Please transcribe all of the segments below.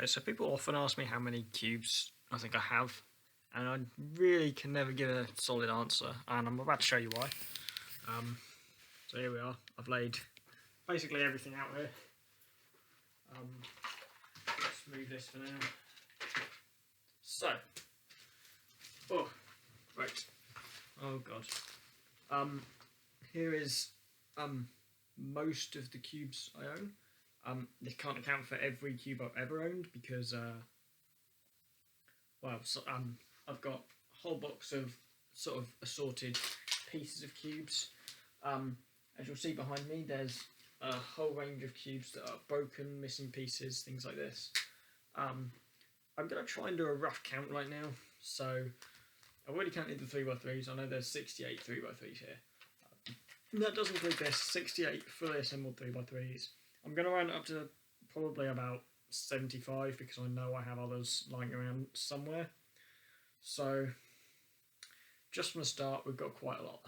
Okay, so people often ask me how many cubes I think I have, and I really can never give a solid answer, and I'm about to show you why. So here we are. I've laid basically everything out here. Let's move this for now. So, right. Oh god. Here is most of the cubes I own. This can't account for every cube I've ever owned because I've got a whole box of sort of assorted pieces of cubes. As you'll see behind me, there's a whole range of cubes that are broken, missing pieces, things like this. I'm going to try and do a rough count right now. So I've already counted the 3x3s. I know there's 68 3x3s here. That does include this, 68 fully assembled 3x3s. I'm going to round it up to probably about 75 because I know I have others lying around somewhere. So just from the start, we've got quite a lot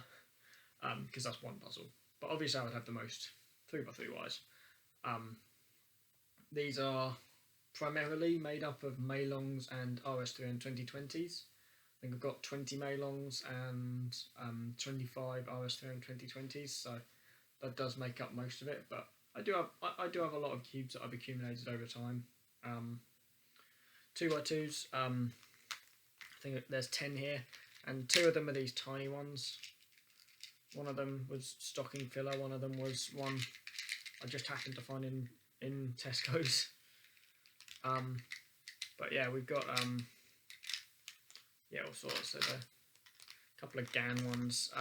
because that's one puzzle. But obviously I would have the most 3x3 wise. These are primarily made up of Maylongs and RS3 2020s. I think I've got 20 Maylongs and 25 RS3 2020s, so that does make up most of it. But I do have a lot of cubes that I've accumulated over time. 2x2s. I think there's 10 here, and 2 of them are these tiny ones. One of them was stocking filler. One of them was one I just happened to find in Tesco's. But yeah, we've got all sorts. So a couple of GAN ones.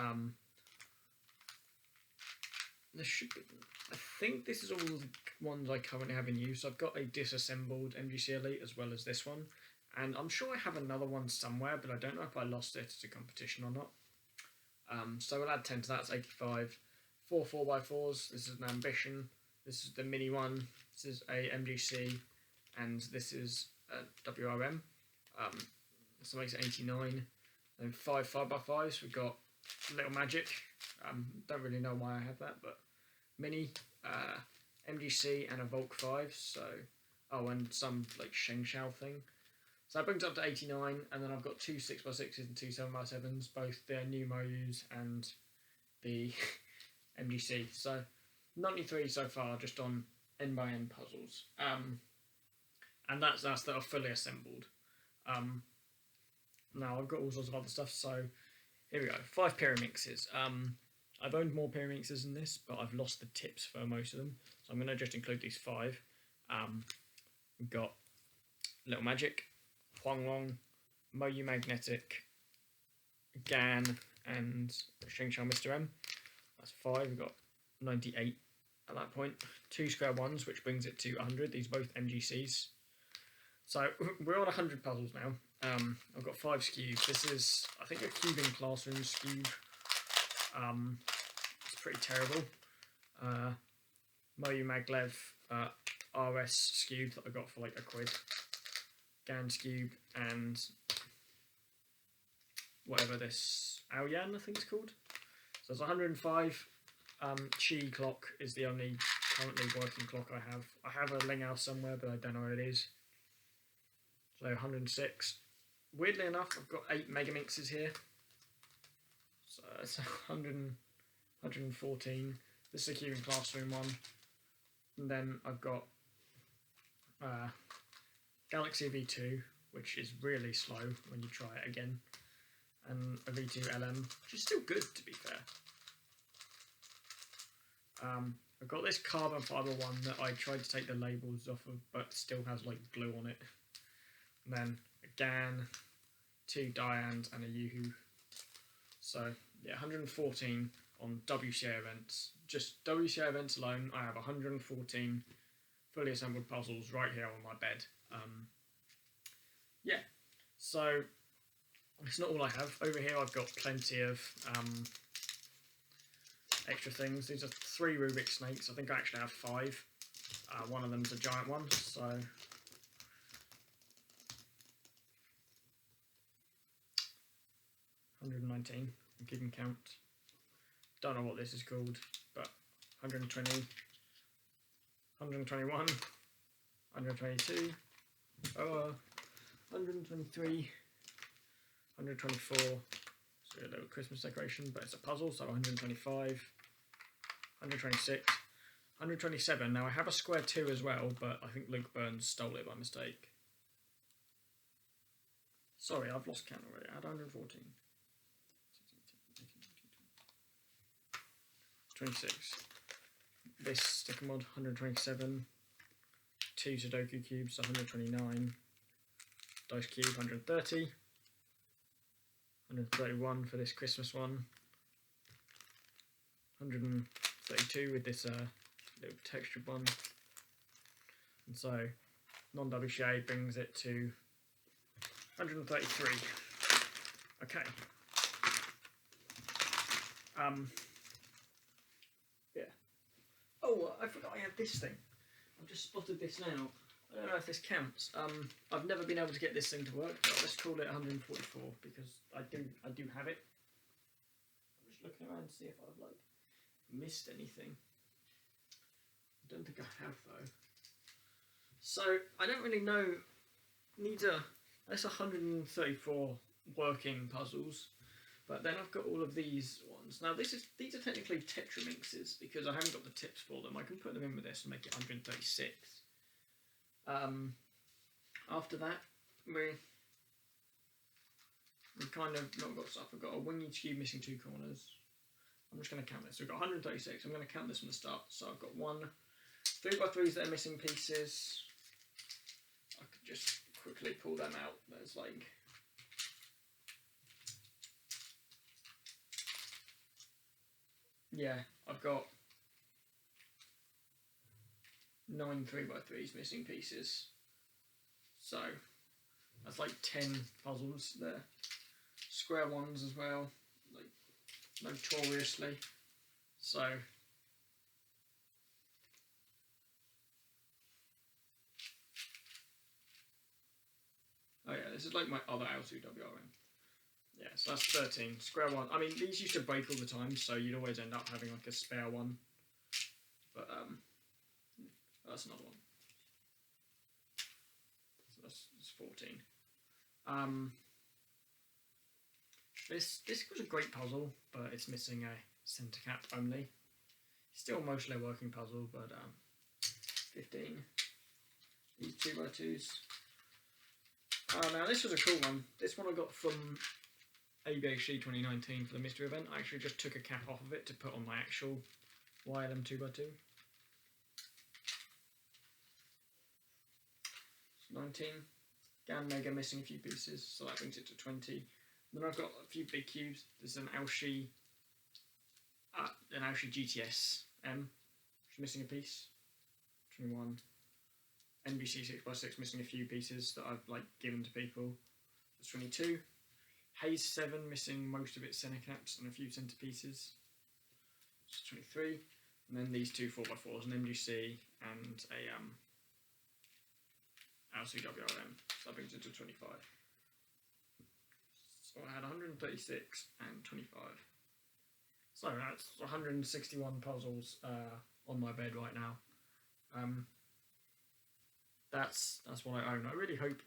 There should be. I think this is all the ones I currently have in use. I've got a disassembled MGC Elite as well as this one, and I'm sure I have another one somewhere, but I don't know if I lost it at a competition or not. So we'll add 10 to that. It's 85. 4 4x4s. This is an Ambition. This is the mini one. This is a MGC, and this is a WRM. So makes it 89. And 5 5x5s. We've got Little Magic. Don't really know why I have that, but mini, MGC, and a Volk 5. So, and some like Sheng Shao thing. So that brings it up to 89, and then I've got 2 6x6s and 2 7x7s, both the new Moyus and the MGC. So 93 so far, just on N by N puzzles. And that's that are fully assembled. Now I've got all sorts of other stuff, so here we go. 5 Pyramixes. I've owned more Pyramixes than this, but I've lost the tips for most of them, so I'm going to just include these 5. We've got Little Magic, Huanglong, Moyu Magnetic, GAN, and Sheng Shao Mr. M. That's 5. We've got 98 at that point. 2 square ones, which brings it to 100. These are both MGCs. So we're on 100 puzzles now. I've got 5 skews. This is, I think, a cubing classroom skew. It's pretty terrible. Moyu Maglev RS skew that I got for like £1. GAN skew and whatever this Aoyan I think it's called. So it's 105. Qi clock is the only currently working clock I have. I have a Lingao somewhere, but I don't know where it is. So 106. Weirdly enough, I've got 8 Megamixes here. So it's 114. This is a cubing classroom one. And then I've got Galaxy V2, which is really slow when you try it again. And a V2 LM, which is still good to be fair. I've got this carbon fibre one that I tried to take the labels off of, but still has like glue on it. And then a GAN, 2 Dians, and a Yoo-Hoo. So yeah, 114 on WCA events. Just WCA events alone, I have 114 fully assembled puzzles right here on my bed. Yeah, so it's not all I have. Over here I've got plenty of extra things. These are 3 Rubik snakes. I think I actually have 5. One of them's a giant one, so 119. I'm keeping count. Don't know what this is called, but 120, 121, 122, 123, 124, so a little Christmas decoration, but it's a puzzle, so 125, 126, 127. Now I have a square 2 as well, but I think Luke Burns stole it by mistake. Sorry, I've lost count already. I had 114. 26. This sticker mod, 127. 2 Sudoku cubes, 129. Dice cube, 130. 131 for this Christmas one. 132 with this little textured one. And so, non-WCA brings it to 133. Okay. Yeah. Oh, I forgot I had this thing. I've just spotted this now. I don't know if this counts. I've never been able to get this thing to work, but let's call it 144 because I do have it. I'm just looking around to see if I've like missed anything. I don't think I have though. So I don't really know. That's 134 working puzzles, but then I've got all of these ones. Now these are technically Tetramixes because I haven't got the tips for them. I can put them in with this and make it 136. After that, we kind of not got stuff. I've got a winged cube missing 2 corners. I'm just going to count this. So we've got 136. I'm going to count this from the start. So I've got 3x3s that are missing pieces. I could just quickly pull them out. There's like I've got 9 3x3s missing pieces. So that's like 10 puzzles there. Square ones as well, like notoriously. So oh yeah, this is like my other L2WRM. Yeah, so that's 13. Square one. I mean, these used to break all the time, so you'd always end up having like a spare one. But that's another one. So that's 14. This was a great puzzle, but it's missing a centre cap only. Still mostly a working puzzle, but 15. These 2x2s. Now this was a cool one. This one I got from ABHC 2019 for the mystery event. I actually just took a cap off of it to put on my actual YLM 2x2. 19. Gan Mega missing a few pieces, so that brings it to 20. Then I've got a few big cubes. There's an Aoshi GTS M, which is missing a piece. 21. NBC 6x6 missing a few pieces that I've like given to people. That's 22. Haze 7 missing most of its centre caps and a few centre pieces. That's 23. And then these 2 4x4s, an MGC and a LCWRM. So that brings it to 25. So I had 136 and 25. So that's 161 puzzles on my bed right now. That's what I own. I really hope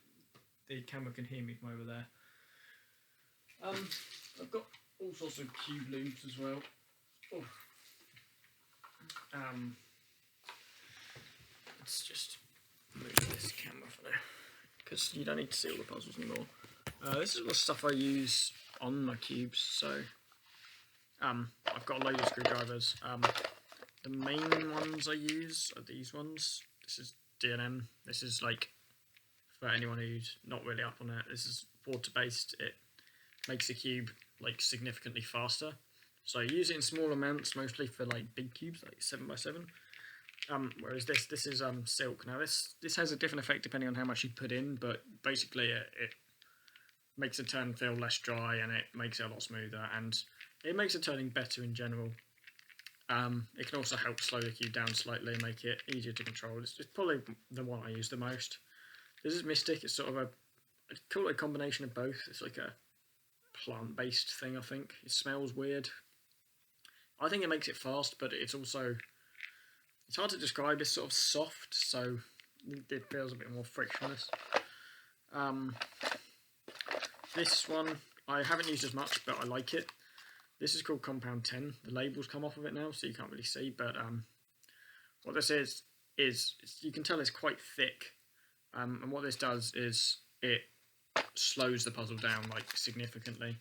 the camera can hear me from over there. I've got all sorts of cube loops as well. Oh. Let's just move this camera for now, because you don't need to see all the puzzles anymore. This is the stuff I use on my cubes. So I've got a load of screwdrivers. The main ones I use are these ones. This is DNM. This is like, for anyone who's not really up on it, this is water based. It makes the cube like significantly faster. So I use it in small amounts, mostly for like big cubes, like 7x7. Whereas this is silk. Now this has a different effect depending on how much you put in, but basically it makes the turn feel less dry and it makes it a lot smoother, and it makes the turning better in general. It can also help slow the cube down slightly and make it easier to control. It's probably the one I use the most. This is Mystic. It's sort of I'd call it a combination of both. It's like a plant-based thing, I think. It smells weird. I think it makes it fast, but it's also, it's hard to describe. It's sort of soft, so it feels a bit more frictionless. This one I haven't used as much, but I like it. This is called Compound 10. The labels come off of it now, so you can't really see, but what this is you can tell it's quite thick. And what this does is it slows the puzzle down like significantly.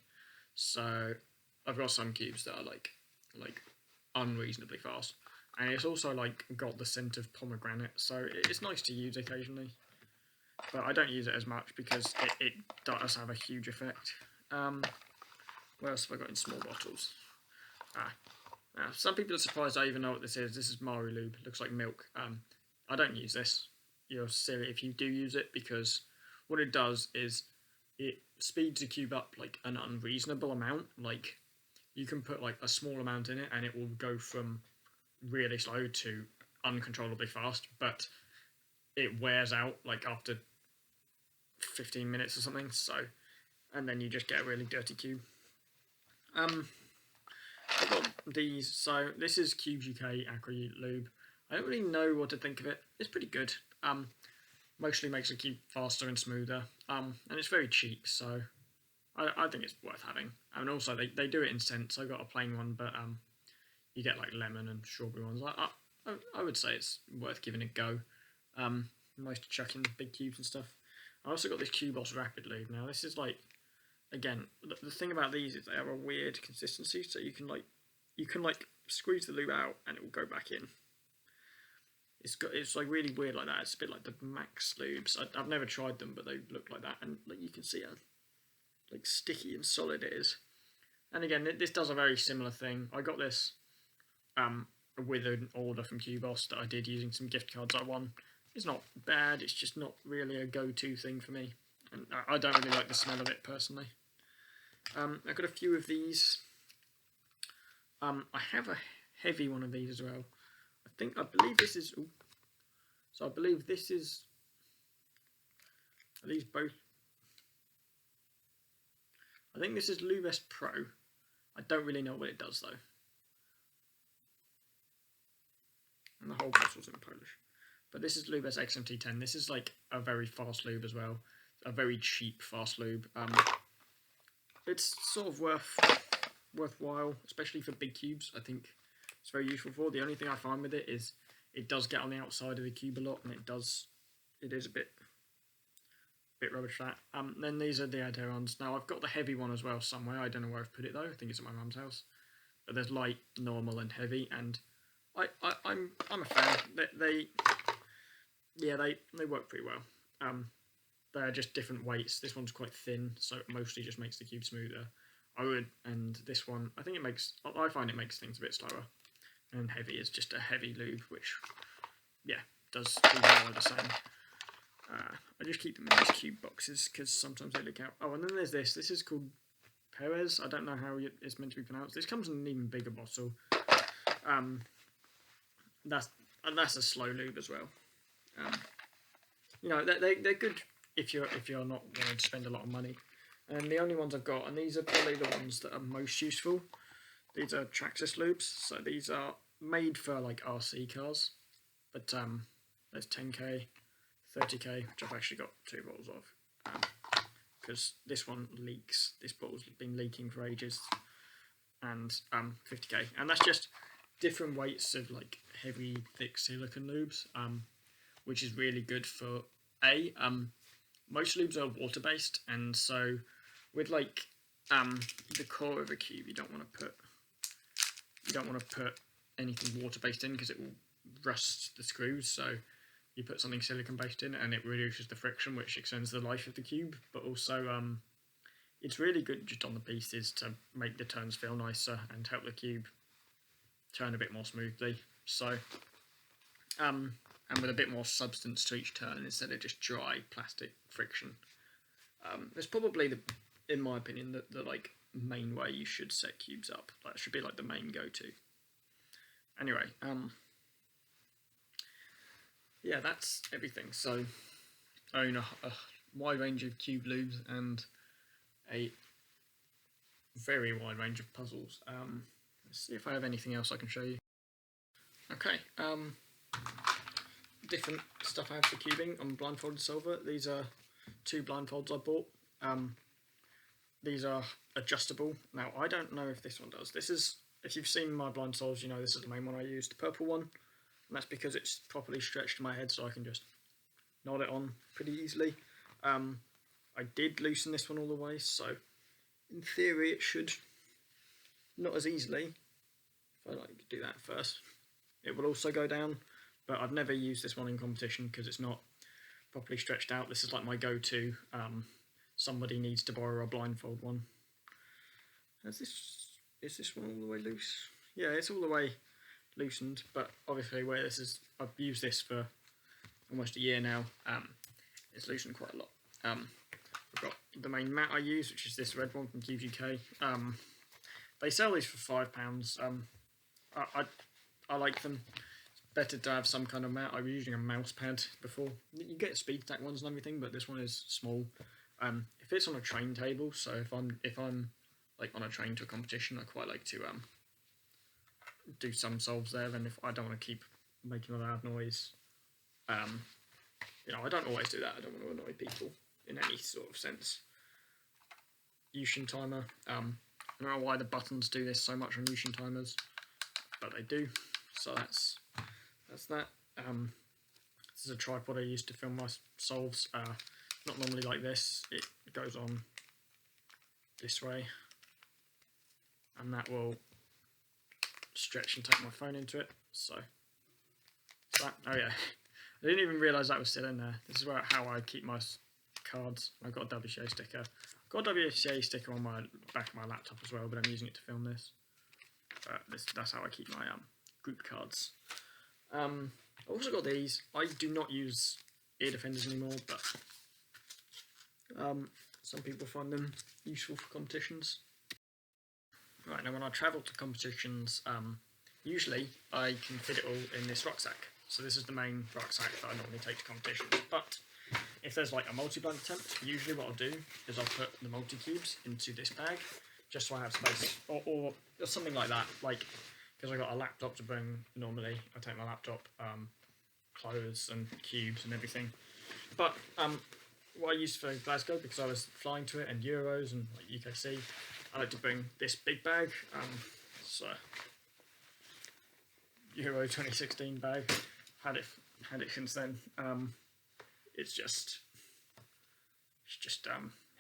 So I've got some cubes that are like unreasonably fast, and it's also like got the scent of pomegranate, so it's nice to use occasionally. But I don't use it as much because it does have a huge effect. What else have I got in small bottles? Now, some people are surprised I even know what this is. This is Maru Lube. It looks like milk. I don't use this. You're silly if you do use it, because what it does is it speeds the cube up like an unreasonable amount. Like, you can put like a small amount in it and it will go from really slow to uncontrollably fast, but it wears out like after 15 minutes or something. So, and then you just get a really dirty cube. I've got these. So this is Cubes UK Aqua Lube. I don't really know what to think of it. It's pretty good. Mostly makes the cube faster and smoother. And it's very cheap, so I think it's worth having. And also they do it in scents. I got a plain one, but you get like lemon and strawberry ones. I would say it's worth giving a go. Nice to chuck in big cubes and stuff. I also got this Cubos Rapid Lube. Now this is like, again, the thing about these is they have a weird consistency, so you can squeeze the lube out and it will go back in. It's like really weird like that. It's a bit like the Max lubes. I've never tried them, but they look like that, and like you can see how like sticky and solid it is. And again, this does a very similar thing. I got this with an order from Cubos that I did using some gift cards I won. It's not bad. It's just not really a go-to thing for me, and I don't really like the smell of it personally. I've got a few of these. I have a heavy one of these as well. I believe this is. Ooh, so I believe this is. Are these both? I think this is Lubes Pro. I don't really know what it does though. And the whole bottle's in Polish. But this is Lubes XMT10. This is like a very fast lube as well. A very cheap fast lube. It's sort of worthwhile, especially for big cubes. I think it's very useful for. The only thing I find with it is it does get on the outside of the cube a lot, and it is a bit rubbish that. Then these are the Adherons. Now I've got the heavy one as well somewhere. I don't know where I've put it though. I think it's at my mum's house. But there's light, normal, and heavy, and I'm a fan. They work pretty well. They're just different weights. This one's quite thin, so it mostly just makes the cube smoother. And this one, I find it makes things a bit slower. And heavy is just a heavy lube, which, yeah, does more the same. I just keep them in these cube boxes because sometimes they leak out. Oh, and then there's this. This is called Perez. I don't know how it's meant to be pronounced. This comes in an even bigger bottle. That's a slow lube as well. You know, they're good if you're not wanting to spend a lot of money. And the only ones I've got, and these are probably the ones that are most useful. These are Traxxas lubes, so these are made for like RC cars. But there's 10k, 30k, which I've actually got 2 bottles of, because this one leaks. This bottle's been leaking for ages. And 50k, and that's just different weights of like heavy, thick silicone lubes, which is really good for most lubes are water based, and so with like the core of a cube, you don't want to put anything water based in because it will rust the screws. So you put something silicone based in, and it reduces the friction, which extends the life of the cube. But also, it's really good just on the pieces to make the turns feel nicer and help the cube turn a bit more smoothly. So, and with a bit more substance to each turn instead of just dry plastic friction. It's probably in my opinion, the like main way you should set cubes up. That should be like the main go-to. Anyway, yeah, that's everything. So I own a wide range of cube lubes and a very wide range of puzzles. Let's see if I have anything else I can show you. Okay, different stuff I have for cubing on blindfolded silver. These are two blindfolds I bought. These are adjustable. Now, I don't know if this one does. This is, if you've seen my blind soles, you know this is the main one I use, the purple one. And that's because it's properly stretched to my head, so I can just nod it on pretty easily. I did loosen this one all the way, so in theory it should, not as easily, if I like do that first, it will also go down. But I've never used this one in competition because it's not properly stretched out. This is like my go-to. Somebody needs to borrow a blindfold one. Is this one all the way loose? Yeah, it's all the way loosened, but obviously where this is, I've used this for almost a year now. It's loosened quite a lot. I've got the main mat I use, which is this red one from QGK. They sell these for £5. I like them. It's better to have some kind of mat. I was using a mouse pad before. You get speed stack ones and everything, but this one is small. It fits on a train table, so if I'm like on a train to a competition, I quite like to do some solves there. Then if I don't want to keep making a loud noise, you know, I don't always do that. I don't want to annoy people in any sort of sense. Yushin timer. I don't know why the buttons do this so much on Yushin timers, but they do. So that's that. This is a tripod I use to film my solves. Not normally like this. It goes on this way, and that will stretch and take my phone into it. So that. Oh yeah, I didn't even realise that was still in there. This is how I keep my cards. I've got a WCA sticker. I've got a WCA sticker on my back of my laptop as well, but I'm using it to film this. That's how I keep my group cards. I've also got these. I do not use ear defenders anymore, but some people find them useful for competitions. Right, now when I travel to competitions, usually I can fit it all in this rucksack. So this is the main rucksack that I normally take to competitions. But if there's like a multi-blind attempt, usually what I'll do is I'll put the multi-cubes into this bag, just so I have space, or something like that. Like, because I got a laptop to bring normally, I take my laptop, clothes and cubes and everything. But what I used for Glasgow, because I was flying to it, and Euros and like UKC, I like to bring this big bag. So Euro 2016 bag. Had it since then. It's just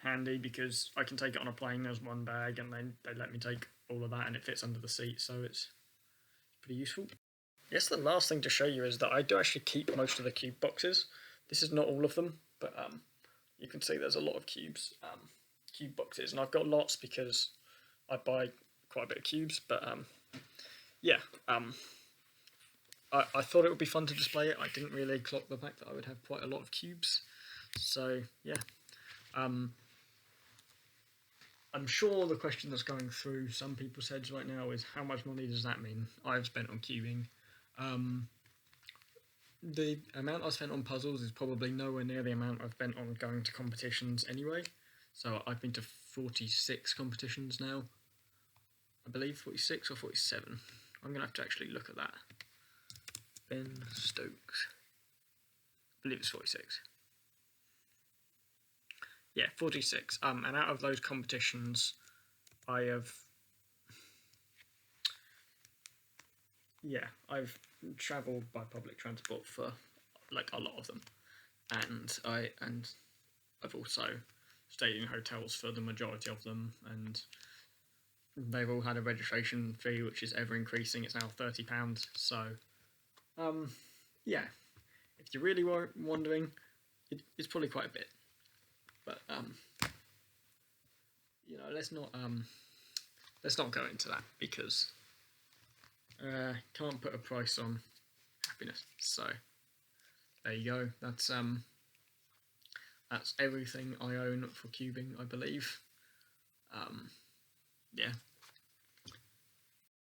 handy because I can take it on a plane as one bag, and then they let me take all of that, and it fits under the seat, so it's pretty useful. Yes, the last thing to show you is that I do actually keep most of the cube boxes. This is not all of them, but you can see there's a lot of cube boxes, and I've got lots because I buy quite a bit of cubes. But yeah, I thought it would be fun to display it. I didn't really clock the fact that I would have quite a lot of cubes. So yeah, I'm sure the question that's going through some people's heads right now is, how much money does that mean I've spent on cubing? The amount I spent on puzzles is probably nowhere near the amount I've spent on going to competitions anyway. So I've been to 46 competitions now. I believe 46 or 47. I'm going to have to actually look at that. Ben Stokes. I believe it's 46. Yeah, 46. And out of those competitions, I've travelled by public transport for like a lot of them, and I've also stayed in hotels for the majority of them, and they've all had a registration fee which is ever increasing. It's now £30. So yeah, if you're really wondering, it's probably quite a bit. But you know, let's not go into that, because can't put a price on happiness. So there you go. That's everything I own for cubing, I believe. Yeah,